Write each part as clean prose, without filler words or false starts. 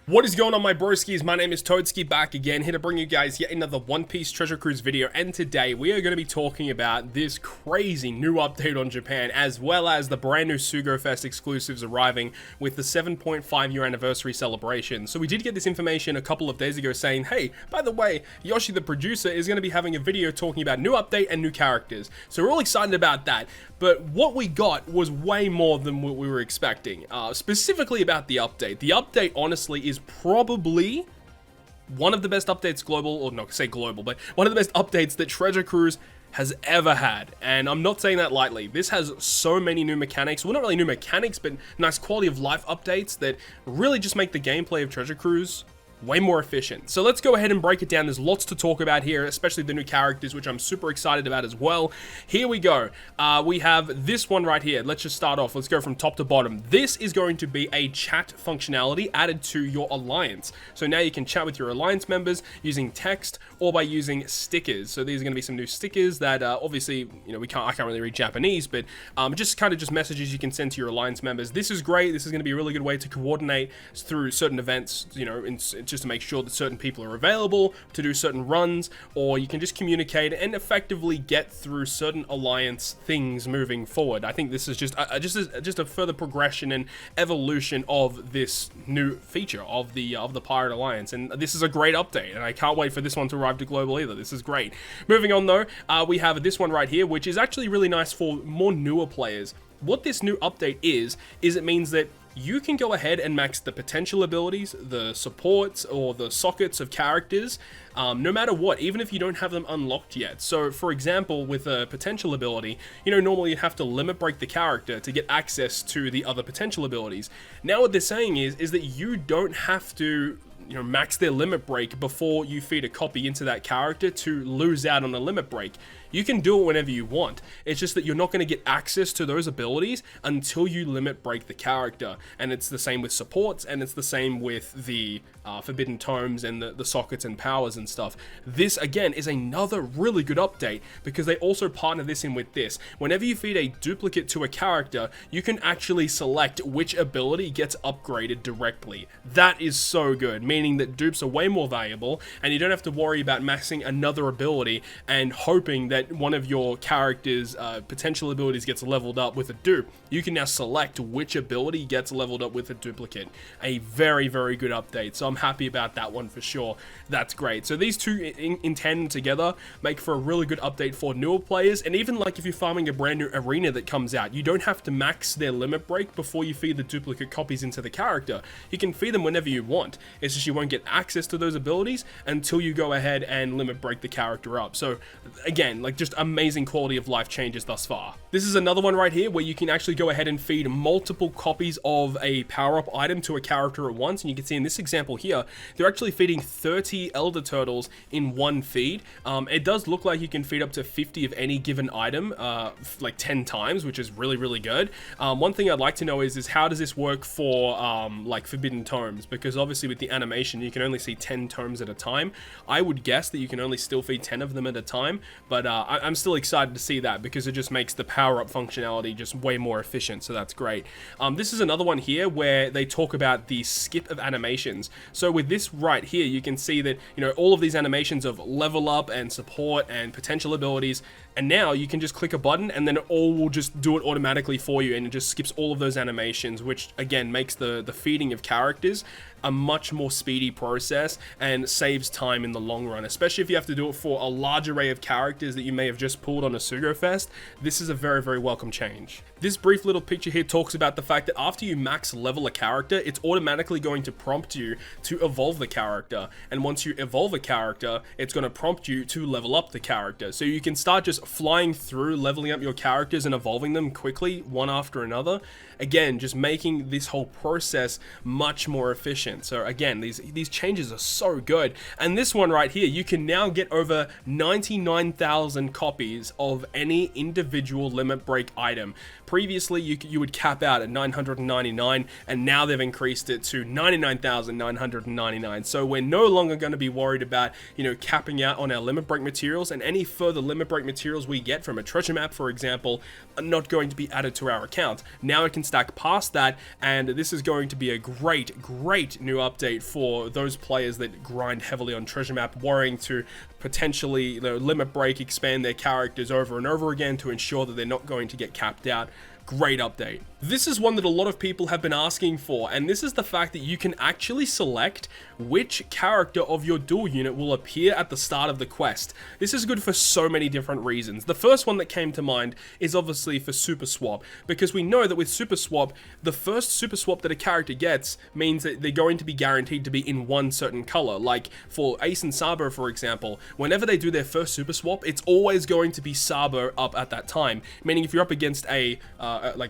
What is going on, my broskiis? My name is Toadskii, back again, here to bring you guys yet another One Piece Treasure Cruise video, and today we are going to be talking about this crazy new update on Japan, as well as the brand new Sugo Fest exclusives arriving with the 7.5 year anniversary celebration. So we did get this information a couple of days ago saying, hey, by the way, Yoshi the producer is going to be having a video talking about new update and new characters. So we're all excited about that, but what we got was way more than what we were expecting, specifically about the update. The update, honestly, is probably one of the best updates global, or not say global, but one of the best updates that Treasure Cruise has ever had. And I'm not saying that lightly. This has so many new mechanics, well, not really new mechanics, but nice quality of life updates that really just make the gameplay of Treasure Cruise way more efficient. So let's go ahead and break it down. There's lots to talk about here, especially the new characters, which I'm super excited about as well. Here we go. We have this one right here. Let's just start off. Let's go from top to bottom. This is going to be a chat functionality added to your alliance. So now you can chat with your alliance members using text or by using stickers. So these are going to be some new stickers that obviously, you know, I can't really read Japanese, but just kind of just messages you can send to your alliance members. This is great. This is going to be a really good way to coordinate through certain events, you know, just to make sure that certain people are available to do certain runs, or you can just communicate and effectively get through certain alliance things moving forward. I think this is just a further progression and evolution of this new feature of the Pirate Alliance, and this is a great update, and I can't wait for this one to arrive to global either. This is great. Moving on though, we have this one right here, which is actually really nice for more newer players. What this new update is it means that you can go ahead and max the potential abilities, the supports, or the sockets of characters, no matter what, even if you don't have them unlocked yet. So, for example, with a potential ability, you know, normally you have to limit break the character to get access to the other potential abilities. Now what they're saying is that you don't have to, you know, max their limit break before you feed a copy into that character to lose out on the limit break. You can do it whenever you want. It's just that you're not going to get access to those abilities until you limit break the character. And it's the same with supports, and it's the same with the forbidden tomes and the sockets and powers and stuff. This, again, is another really good update because they also partner this in with this. Whenever you feed a duplicate to a character, you can actually select which ability gets upgraded directly. That is so good, meaning that dupes are way more valuable, and you don't have to worry about maxing another ability and hoping that one of your character's potential abilities gets leveled up with a dupe. You can now select which ability gets leveled up with a duplicate. A very, very good update, so I'm happy about that one for sure. That's great. So these two in tandem together make for a really good update for newer players, and even like if you're farming a brand new arena that comes out, you don't have to max their limit break before you feed the duplicate copies into the character. You can feed them whenever you want. It's just you won't get access to those abilities until you go ahead and limit break the character up. So again, like, just amazing quality of life changes thus far. This is another one right here where you can actually go ahead and feed multiple copies of a power-up item to a character at once, and you can see in this example here, they're actually feeding 30 Elder Turtles in one feed. It does look like you can feed up to 50 of any given item, like 10 times, which is really, really good. One thing I'd like to know is how does this work for like forbidden tomes, because obviously with the animation you can only see 10 tomes at a time. I would guess that you can only still feed 10 of them at a time, but I'm still excited to see that because it just makes the power-up functionality just way more efficient, so that's great. This is another one here where they talk about the skip of animations. So with this right here, you can see that, you know, all of these animations of level up and support and potential abilities, and now you can just click a button and then it all will just do it automatically for you, and it just skips all of those animations, which again makes the feeding of characters a much more speedy process and saves time in the long run, especially if you have to do it for a large array of characters that you may have just pulled on a Sugo Fest. This is a very, very welcome change. This brief little picture here talks about the fact that after you max level a character, it's automatically going to prompt you to evolve the character, and once you evolve a character, it's going to prompt you to level up the character. So you can start just flying through leveling up your characters and evolving them quickly one after another. Again, just making this whole process much more efficient. So again, these changes are so good. And this one right here, you can now get over 99,000 copies of any individual limit break item. previously you would cap out at 999, and now they've increased it to 99,999. So we're no longer going to be worried about, capping out on our limit break materials, and any further limit break materials we get from a treasure map, for example, are not going to be added to our account. Now it can stack past that, and this is going to be a great new update for those players that grind heavily on treasure map, worrying to potentially limit break, expand their characters over and over again to ensure that they're not going to get capped out. Great update. This is one that a lot of people have been asking for, and this is the fact that you can actually select which character of your duel unit will appear at the start of the quest. This is good for so many different reasons. The first one that came to mind is obviously for Super Swap, because we know that with Super Swap, the first Super Swap that a character gets means that they're going to be guaranteed to be in one certain color. Like for Ace and Sabo, for example, whenever they do their first Super Swap, it's always going to be Sabo up at that time, meaning if you're up against a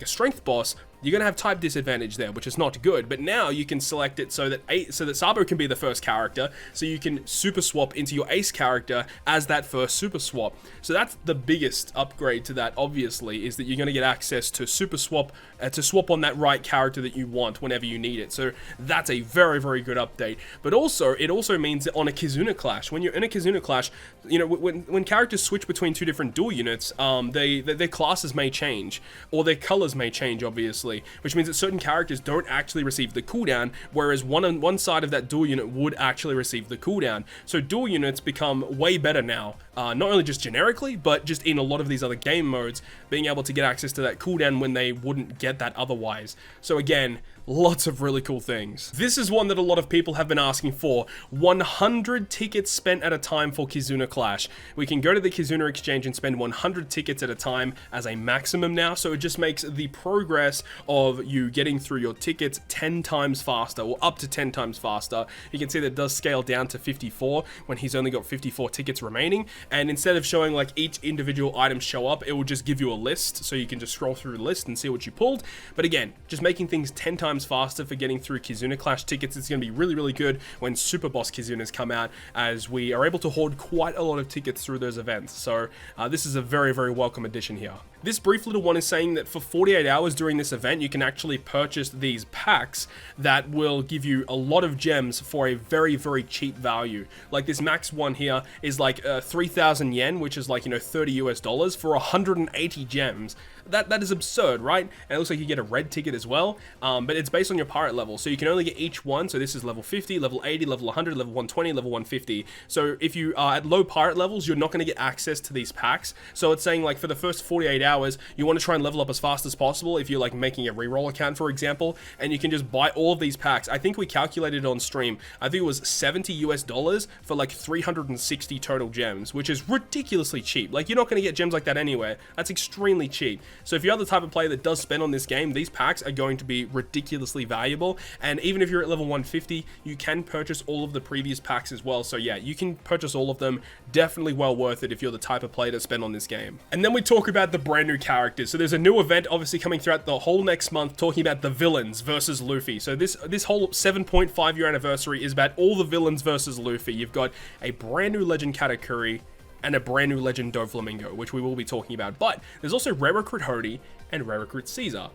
strength boss, you're going to have type disadvantage there, which is not good. But now you can select it so that Sabo can be the first character, so you can super swap into your Ace character as that first super swap. So that's the biggest upgrade to that, obviously, is that you're going to get access to super swap, to swap on that right character that you want whenever you need it. So that's a very good update. But also, it also means that on a Kizuna clash, when you're in a Kizuna clash, when characters switch between two different duel units, their classes may change, or their colors may change, obviously, which means that certain characters don't actually receive the cooldown, whereas one side of that duel unit would actually receive the cooldown. So duel units become way better now, not only just generically, but just in a lot of these other game modes, being able to get access to that cooldown when they wouldn't get that otherwise. So again, lots of really cool things. This is one that a lot of people have been asking for. 100 tickets spent at a time for Kizuna Clash. We can go to the Kizuna exchange and spend 100 tickets at a time as a maximum now, so it just makes the progress of you getting through your tickets 10 times faster, or up to 10 times faster. You can see that it does scale down to 54 when he's only got 54 tickets remaining, and instead of showing like each individual item show up, it will just give you a list, so you can just scroll through the list and see what you pulled. But again, just making things 10 times faster for getting through Kizuna Clash tickets. It's going to be really good when Super Boss Kizunas come out, as we are able to hoard quite a lot of tickets through those events. So this is a very very welcome addition here. This brief little one is saying that for 48 hours during this event, you can actually purchase these packs that will give you a lot of gems for a very cheap value. Like this max one here is like 3,000 yen, which is like, $30 US for 180 gems. That is absurd, right? And it looks like you get a red ticket as well, but it's based on your pirate level, so you can only get each one. So this is level 50, level 80, level 100, level 120, level 150. So if you are at low pirate levels, you're not going to get access to these packs. So it's saying like for the first 48 hours, you want to try and level up as fast as possible if you're like making a reroll account, for example, and you can just buy all of these packs. I think we calculated on stream, I think it was $70 US for like 360 total gems, which is ridiculously cheap. Like you're not going to get gems like that anywhere. That's extremely cheap. So if you're the type of player that does spend on this game, these packs are going to be ridiculously valuable. And even if you're at level 150, you can purchase all of the previous packs as well. So yeah, you can purchase all of them. Definitely well worth it if you're the type of player to spend on this game. And then we talk about the brand new characters. So there's a new event obviously coming throughout the whole next month, talking about the villains versus Luffy. So this whole 7.5 year anniversary is about all the villains versus Luffy. You've got a brand new legend Katakuri and a brand new legend Doflamingo, which we will be talking about. But there's also Rare Recruit Hody and Rare Recruit Caesar.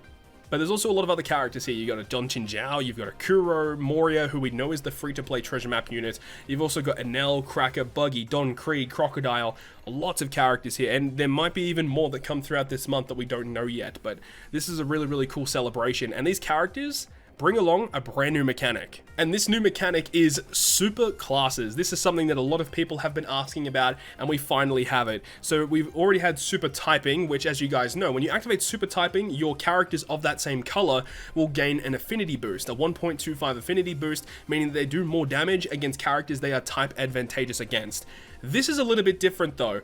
But there's also a lot of other characters here. You've got a Don Chinjiao, you've got a Kuro, Moria, who we know is the free-to-play treasure map unit. You've also got Enel, Cracker, Buggy, Don Creed, Crocodile. Lots of characters here, and there might be even more that come throughout this month that we don't know yet. But this is a really cool celebration, and these characters bring along a brand new mechanic. And this new mechanic is super classes. This is something that a lot of people have been asking about, and we finally have it. So we've already had super typing, which, as you guys know, when you activate super typing, your characters of that same color will gain an affinity boost, a 1.25 affinity boost, meaning that they do more damage against characters they are type advantageous against. This is a little bit different though.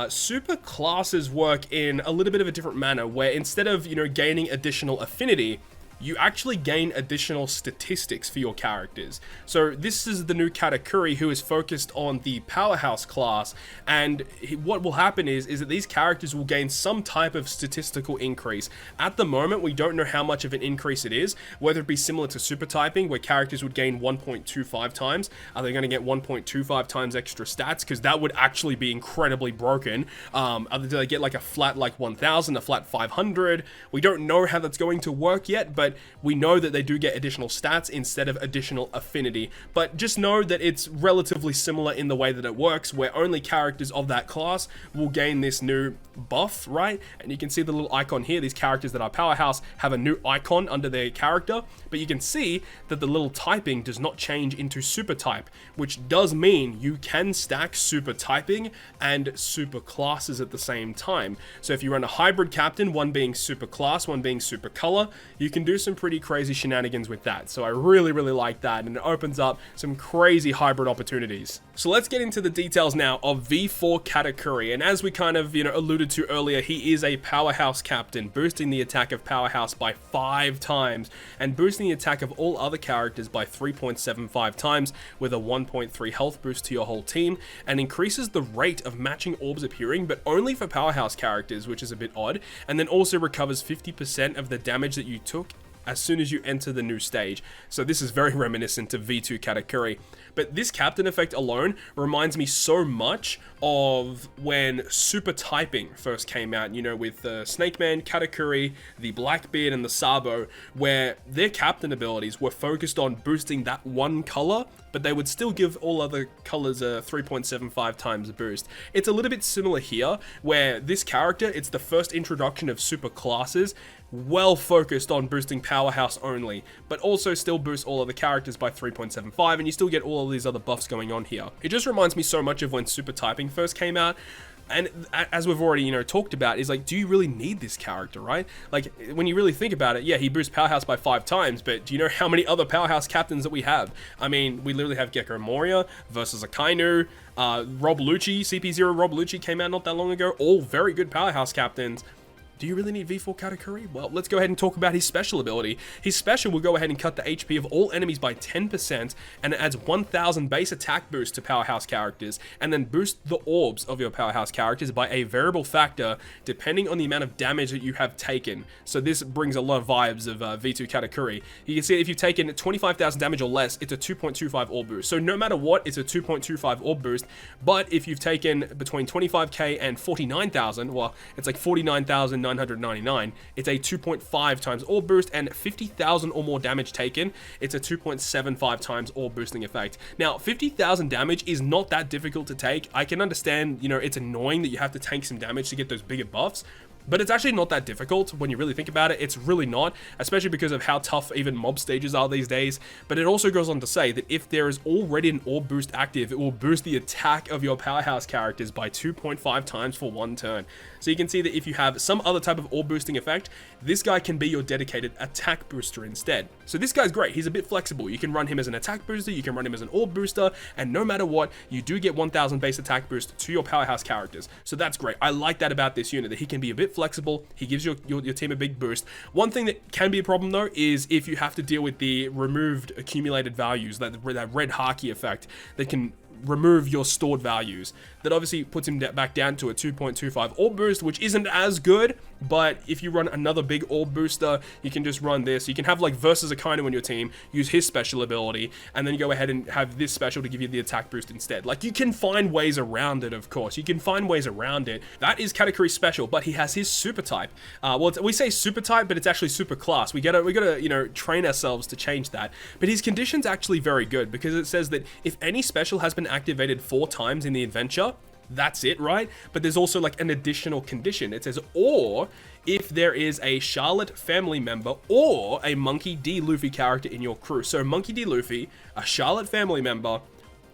Super classes work in a little bit of a different manner, where instead of, gaining additional affinity, you actually gain additional statistics for your characters. So this is the new Katakuri, who is focused on the powerhouse class, and what will happen is that these characters will gain some type of statistical increase. At the moment, we don't know how much of an increase it is, whether it be similar to super typing, where characters would gain 1.25 times. Are they going to get 1.25 times extra stats? Because that would actually be incredibly broken. Do they get like a flat like 1000, a flat 500? We don't know how that's going to work yet, but we know that they do get additional stats instead of additional affinity. But just know that it's relatively similar in the way that it works, where only characters of that class will gain this new buff, right? And you can see the little icon here. These characters that are powerhouse have a new icon under their character, but you can see that the little typing does not change into super type, which does mean you can stack super typing and super classes at the same time. So if you run a hybrid captain, one being super class, one being super color, you can do some pretty crazy shenanigans with that. So I really like that, and it opens up some crazy hybrid opportunities. So let's get into the details now of V4 Katakuri, and as we kind of alluded to earlier, he is a powerhouse captain, boosting the attack of powerhouse by 5 times and boosting the attack of all other characters by 3.75 times, with a 1.3 health boost to your whole team, and increases the rate of matching orbs appearing, but only for powerhouse characters, which is a bit odd, and then also recovers 50% of the damage that you took as soon as you enter the new stage. So this is very reminiscent of V2 Katakuri. But this captain effect alone reminds me so much of when super typing first came out, with the Snake Man, Katakuri, the Blackbeard, and the Sabo, where their captain abilities were focused on boosting that one color, but they would still give all other colors a 3.75 times boost. It's a little bit similar here, where this character, it's the first introduction of super classes, well focused on boosting powerhouse only, but also still boosts all other characters by 3.75, and you still get all of these other buffs going on here. It just reminds me so much of when super typing first came out. And as we've already, talked about, is like, do you really need this character, right? Like, when you really think about it, yeah, he boosts powerhouse by 5 times, but do you know how many other powerhouse captains that we have? I mean, we literally have Gecko Moria versus Akainu, Rob Lucci, CP0 Rob Lucci came out not that long ago, all very good powerhouse captains. Do you really need V4 Katakuri? Well, let's go ahead and talk about his special ability. His special will go ahead and cut the HP of all enemies by 10%, and it adds 1000 base attack boost to powerhouse characters, and then boost the orbs of your powerhouse characters by a variable factor depending on the amount of damage that you have taken. So this brings a lot of vibes of V2 Katakuri. You can see if you've taken 25,000 damage or less, it's a 2.25 orb boost. So no matter what, it's a 2.25 orb boost, but if you've taken between 25k and 49,000, well, it's like 49,999, it's a 2.5 times orb boost, and 50,000 or more damage taken, it's a 2.75 times orb boosting effect. Now, 50,000 damage is not that difficult to take. I can understand, it's annoying that you have to tank some damage to get those bigger buffs, but it's actually not that difficult when you really think about it. It's really not, especially because of how tough even mob stages are these days. But it also goes on to say that if there is already an orb boost active, it will boost the attack of your powerhouse characters by 2.5 times for 1 turn. So you can see that if you have some other type of orb boosting effect, this guy can be your dedicated attack booster instead. So this guy's great. He's a bit flexible. You can run him as an attack booster, you can run him as an orb booster, and no matter what, you do get 1000 base attack boost to your powerhouse characters. So that's great. I like that about this unit, that he can be a bit flexible. He gives your team a big boost. One thing that can be a problem though is if you have to deal with the removed accumulated values, that red Haki effect that can remove your stored values. That obviously puts him back down to a 2.25 orb boost, which isn't as good, but if you run another big orb booster, you can just run this. You can have like versus Akainu on your team, use his special ability, and then go ahead and have this special to give you the attack boost instead. Like, you can find ways around it, of course. You can find ways around it. That is Katakuri's special, but he has his super type. Well, we say super type, but it's actually super class. We gotta train ourselves to change that. But his condition's actually very good, because it says that if any special has been activated 4 times in the adventure, that's it, right? But there's also like an additional condition. It says, or if there is a Charlotte family member or a Monkey D. Luffy character in your crew. So Monkey D. Luffy, a Charlotte family member,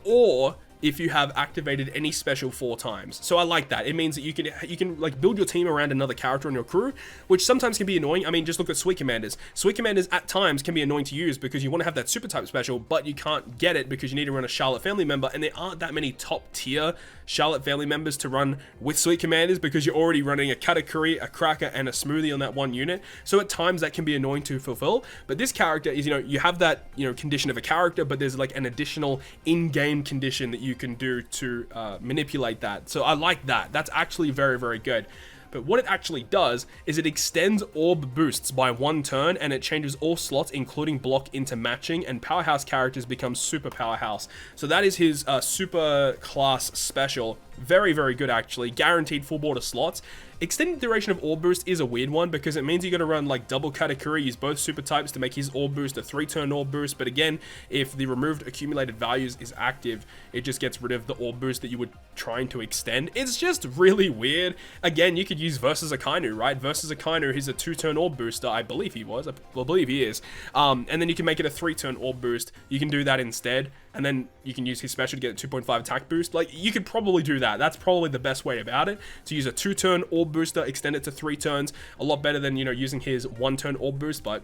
or if you have activated any special 4 times. So I like that. It means that you can like build your team around another character on your crew, which sometimes can be annoying. I mean, just look at Sweet Commanders. Sweet Commanders at times can be annoying to use because you want to have that super type special, but you can't get it because you need to run a Charlotte family member, and there aren't that many top tier Charlotte family members to run with Sweet Commanders because you're already running a Katakuri, a Cracker, and a Smoothie on that one unit. So at times that can be annoying to fulfill. But this character is, you have that, condition of a character, but there's like an additional in-game condition that you can do to manipulate that. So I like that. That's actually very, very good. But what it actually does is it extends orb boosts by 1 turn, and it changes all slots, including block, into matching, and powerhouse characters become super powerhouse. So that is his super class special. Very, very good actually. Guaranteed full border slots. Extended duration of orb boost is a weird one because it means you got to run like double Katakuri, use both super types to make his orb boost a 3-turn orb boost. But again, if the removed accumulated values is active, it just gets rid of the orb boost that you were trying to extend. It's just really weird. Again, you could use Versus Akainu, right? Versus Akainu, he's a 2-turn orb booster. I believe he was. I believe he is. And then you can make it a 3-turn orb boost. You can do that instead. And then you can use his special to get a 2.5 attack boost. Like, you could probably do that. That's probably the best way about it. To use a 2-turn orb booster, extend it to 3 turns. A lot better than, using his 1-turn orb boost, but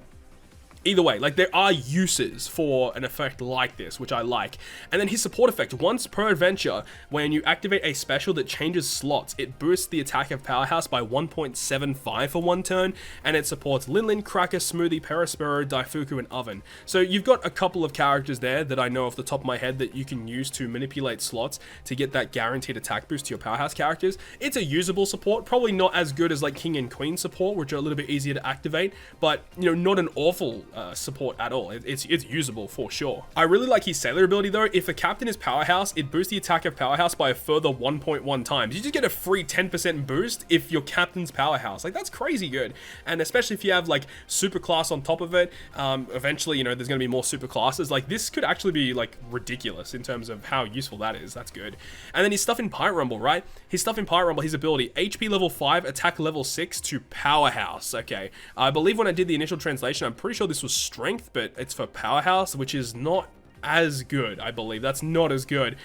either way, like, there are uses for an effect like this, which I like. And then his support effect, once per adventure, when you activate a special that changes slots, it boosts the attack of Powerhouse by 1.75 for 1 turn, and it supports Lin, Cracker, Smoothie, Perispero, Daifuku, and Oven. So you've got a couple of characters there that I know off the top of my head that you can use to manipulate slots to get that guaranteed attack boost to your Powerhouse characters. It's a usable support, probably not as good as like King and Queen support, which are a little bit easier to activate, but, not an awful support at all. It's usable for sure. I really like his Sailor ability though. If a captain is Powerhouse, it boosts the attack of Powerhouse by a further 1.1 times. You just get a free 10% boost if your captain's Powerhouse. Like, that's crazy good. And especially if you have like super class on top of it, eventually, there's going to be more super classes. Like, this could actually be like ridiculous in terms of how useful that is. That's good. And then his stuff in Pirate Rumble, right? His stuff in Pirate Rumble, his ability, HP level 5, attack level 6 to Powerhouse. Okay. I believe when I did the initial translation, I'm pretty sure this was strength, but it's for Powerhouse, which is not as good, I believe. That's not as good.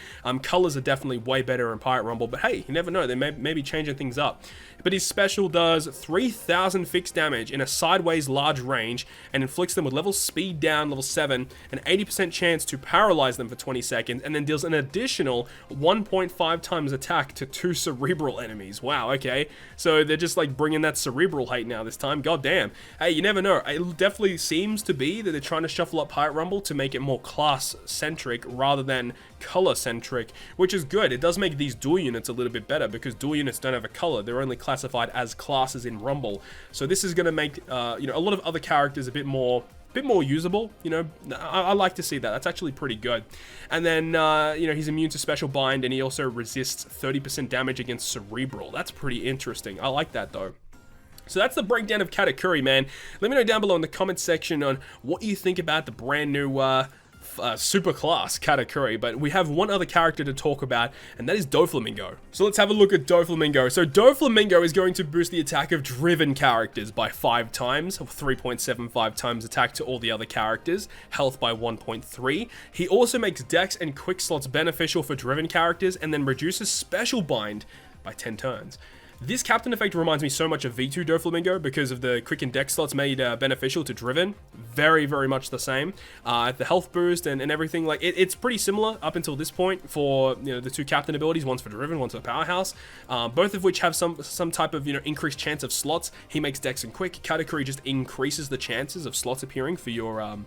Colors are definitely way better in Pirate Rumble, but hey, you never know. They may be changing things up. But his special does 3,000 fixed damage in a sideways large range and inflicts them with level speed down, level 7, an 80% chance to paralyze them for 20 seconds, and then deals an additional 1.5 times attack to 2 cerebral enemies. Wow, okay. So they're just like bringing that cerebral hate now this time. God damn. Hey, you never know. It definitely seems to be that they're trying to shuffle up Pirate Rumble to make it more class-centric rather than color-centric, which is good. It does make these dual units a little bit better because dual units don't have a color. They're only classified as classes in Rumble. So this is going to make, a lot of other characters a bit more usable. I like to see that. That's actually pretty good. And then, he's immune to special bind, and he also resists 30% damage against cerebral. That's pretty interesting. I like that though. So that's the breakdown of Katakuri, man. Let me know down below in the comments section on what you think about the brand new super class Katakuri, but we have one other character to talk about, and that is Doflamingo. So let's have a look at Doflamingo. So Doflamingo is going to boost the attack of driven characters by 5 times, 3.75 times attack to all the other characters, health by 1.3. He also makes dex and quick slots beneficial for driven characters, and then reduces special bind by 10 turns. This captain effect reminds me so much of V2 Doflamingo because of the quick and dex slots made beneficial to driven. Very, very much the same. The health boost and everything, like it's pretty similar up until this point for the 2 captain abilities. One's for driven, one's for powerhouse. Both of which have some type of increased chance of slots. He makes dex and quick. Katakuri just increases the chances of slots appearing for your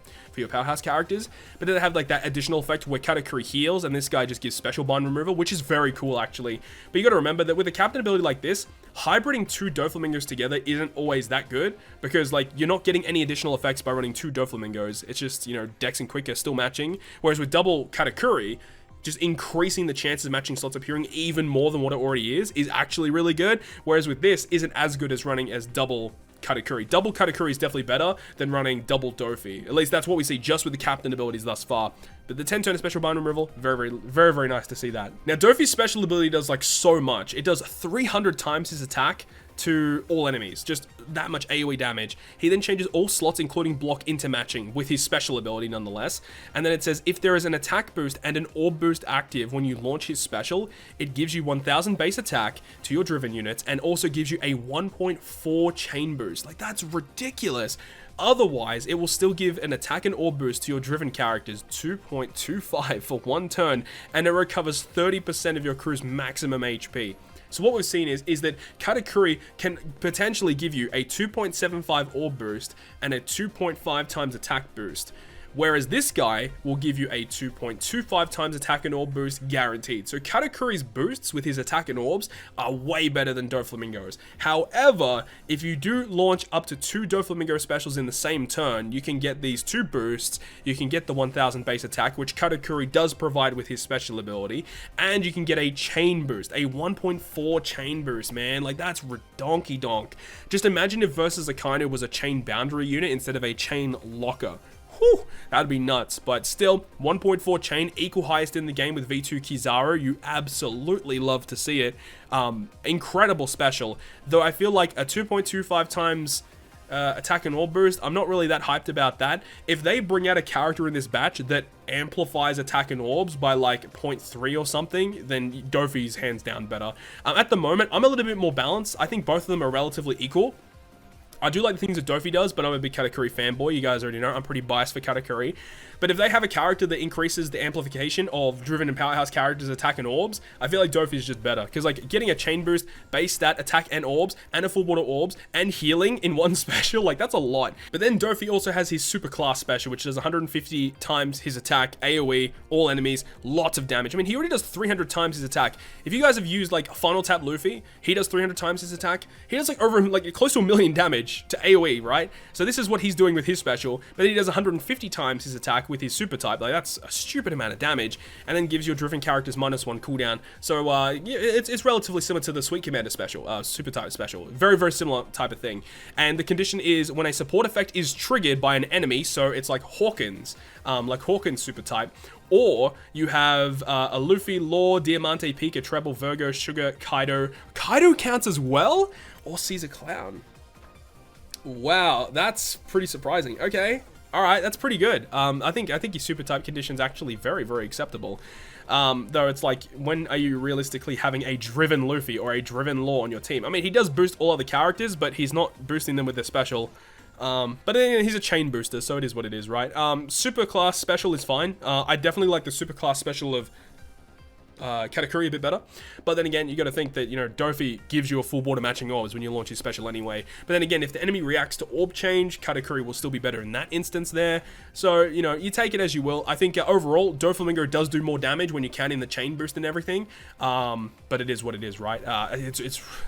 powerhouse characters. But then they have like that additional effect where Katakuri heals, and this guy just gives special bind removal, which is very cool actually. But you got to remember that with a captain ability like this, hybriding 2 Doflamingos together isn't always that good because like you're not getting any additional effects by running 2 Doflamingos. It's just, dex and quick are still matching. Whereas with double Katakuri, just increasing the chances of matching slots appearing even more than what it already is actually really good. Whereas with this, isn't as good as running as double Katakuri. Double Katakuri is definitely better than running double Dofi. At least that's what we see just with the captain abilities thus far. But the 10-turn special bind removal, very, very, very nice to see that. Now, Dofi's special ability does like so much. It does 300 times his attack to all enemies, just that much AoE damage. He then changes all slots including block into matching with his special ability nonetheless. And then it says if there is an attack boost and an orb boost active when you launch his special, it gives you 1000 base attack to your driven units and also gives you a 1.4 chain boost. Like, that's ridiculous. Otherwise, it will still give an attack and orb boost to your driven characters, 2.25 for 1 turn, and it recovers 30% of your crew's maximum HP. So what we've seen is that Katakuri can potentially give you a 2.75 orb boost and a 2.5 times attack boost. Whereas this guy will give you a 2.25 times attack and orb boost guaranteed. So Katakuri's boosts with his attack and orbs are way better than Doflamingo's. However, if you do launch up to 2 Doflamingo specials in the same turn, you can get these 2 boosts. You can get the 1000 base attack, which Katakuri does provide with his special ability. And you can get a chain boost, a 1.4 chain boost, man. Like, that's redonky donk. Just imagine if Versus Akainu was a chain boundary unit instead of a chain locker. Whew, that'd be nuts. But still, 1.4 chain, equal highest in the game with V2 Kizaru. You absolutely love to see it. Incredible special. Though I feel like a 2.25 times attack and orb boost, I'm not really that hyped about that. If they bring out a character in this batch that amplifies attack and orbs by like 0.3 or something, then Dofi's hands down better. At the moment, I'm a little bit more balanced. I think both of them are relatively equal. I do like the things that Dofi does, but I'm a big Katakuri fanboy. You guys already know I'm pretty biased for Katakuri. But if they have a character that increases the amplification of driven and powerhouse characters' attack and orbs, I feel like Dofi is just better. Because like getting a chain boost, base stat, attack and orbs, and a full water orbs, and healing in one special, like that's a lot. But then Dofi also has his super class special, which does 150 times his attack, AoE, all enemies, lots of damage. I mean, he already does 300 times his attack. If you guys have used like Final Tap Luffy, he does 300 times his attack. He does like over like close to 1 million damage to AoE, right? So this is what he's doing with his special, but he does 150 times his attack with his super type. Like, that's a stupid amount of damage, and then gives your driven characters -1 cooldown. So yeah, it's relatively similar to the Sweet Commander special, super type special. Very, very similar type of thing. And the condition is when a support effect is triggered by an enemy, so it's like Hawkins super type, or you have a Luffy, Law, Diamante, Pika, Treble, Virgo, Sugar, Kaido. Kaido counts as well? Or Caesar Clown? Wow, that's pretty surprising. Okay, all right, that's pretty good. I think your super type condition's actually very, very acceptable. Though it's like, when are you realistically having a driven Luffy or a driven Law on your team? I mean, he does boost all other characters, but he's not boosting them with their special. But then he's a chain booster, so it is what it is, right? Super class special is fine. I definitely like the super class special of Katakuri a bit better, but then again, you got to think that, you know, Dofi gives you a full border matching orbs when you launch his special anyway. But then again, if the enemy reacts to orb change, Katakuri will still be better in that instance there. So, you know, you take it as you will. I think overall, Doflamingo does do more damage when you count in the chain boost and everything. But it is what it is, right?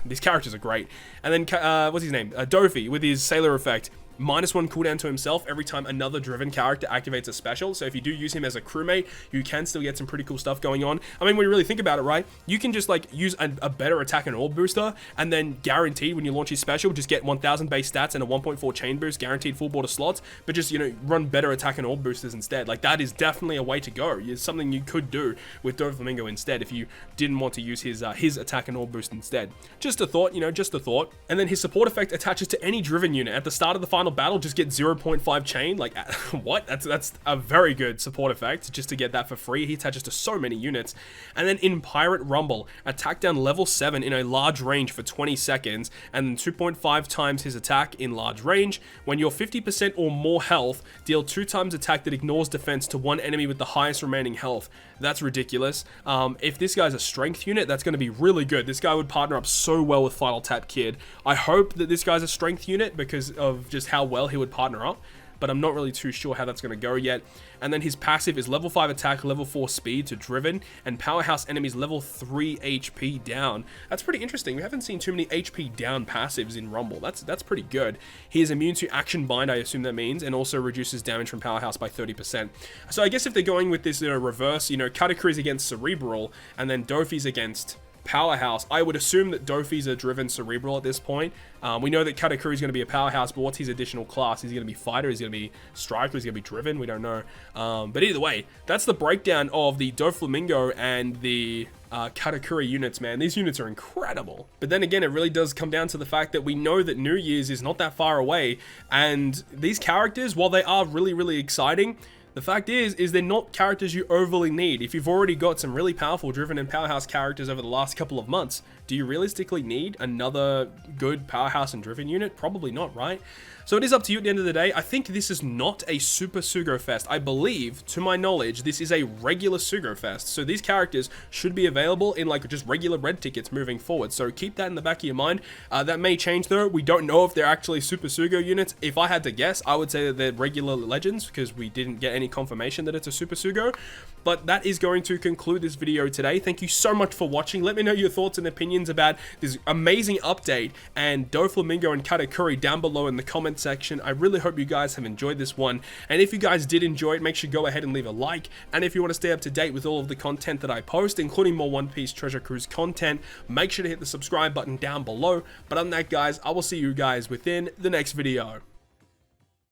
These characters are great. And then what's his name? Dofi with his Sailor effect. -1 cooldown to himself every time another driven character activates a special. So if you do use him as a crewmate, you can still get some pretty cool stuff going on. I mean, when you really think about it, right, you can just like use a better attack and orb booster, and then guaranteed when you launch his special, just get 1000 base stats and a 1.4 chain boost, guaranteed full border slots, but just, you know, run better attack and orb boosters instead. Like, that is definitely a way to go. It's something you could do with Doflamingo instead if you didn't want to use his attack and orb boost instead. Just a thought, you know, just a thought. And then his support effect attaches to any driven unit at the start of the final battle. Just get 0.5 chain. Like, what? That's a very good support effect, just to get that for free. He attaches to so many units. And then in Pirate Rumble, attack down level 7 in a large range for 20 seconds, and then 2.5 times his attack in large range. When you're 50% or more health, deal 2 times attack that ignores defense to one enemy with the highest remaining health. That's ridiculous. If this guy's a strength unit, that's going to be really good. This guy would partner up so well with Final Tap Kid. I hope that this guy's a strength unit because of just how well he would partner up, but I'm not really too sure how that's going to go yet. And then his passive is level 5 attack, level 4 speed to driven, and powerhouse enemies level 3 HP down. That's pretty interesting. We haven't seen too many HP down passives in Rumble. That's pretty good. He is immune to action bind, I assume that means, and also reduces damage from powerhouse by 30%. So I guess if they're going with this, you know, reverse, you know, Katakuri's against Cerebral, and then Dofi's against powerhouse. I would assume that Dofi's a driven cerebral at this point. We know that Katakuri is going to be a powerhouse, but what's his additional class? Is he going to be fighter? Is he going to be striker? Is he going to be driven? We don't know. But either way, that's the breakdown of the Doflamingo and the Katakuri units, man. These units are incredible. But then again, it really does come down to the fact that we know that New Year's is not that far away, and these characters, while they are really, really exciting, the fact is they're not characters you overly need. If you've already got some really powerful driven and powerhouse characters over the last couple of months, do you realistically need another good powerhouse and driven unit? Probably not, right? So it is up to you at the end of the day. I think this is not a Super Sugo Fest. I believe, to my knowledge, this is a regular Sugo Fest. So these characters should be available in like just regular red tickets moving forward. So keep that in the back of your mind. That may change though. We don't know if they're actually Super Sugo units. If I had to guess, I would say that they're regular legends because we didn't get any confirmation that it's a Super Sugo. But that is going to conclude this video today. Thank you so much for watching. Let me know your thoughts and opinions about this amazing update and Doflamingo and Katakuri down below in the comment section. I really hope you guys have enjoyed this one, and if you guys did enjoy it, make sure you go ahead and leave a like. And if you want to stay up to date with all of the content that I post, including more One Piece Treasure Cruise content, make sure to hit the subscribe button down below. But other than that, guys, I will see you guys within the next video.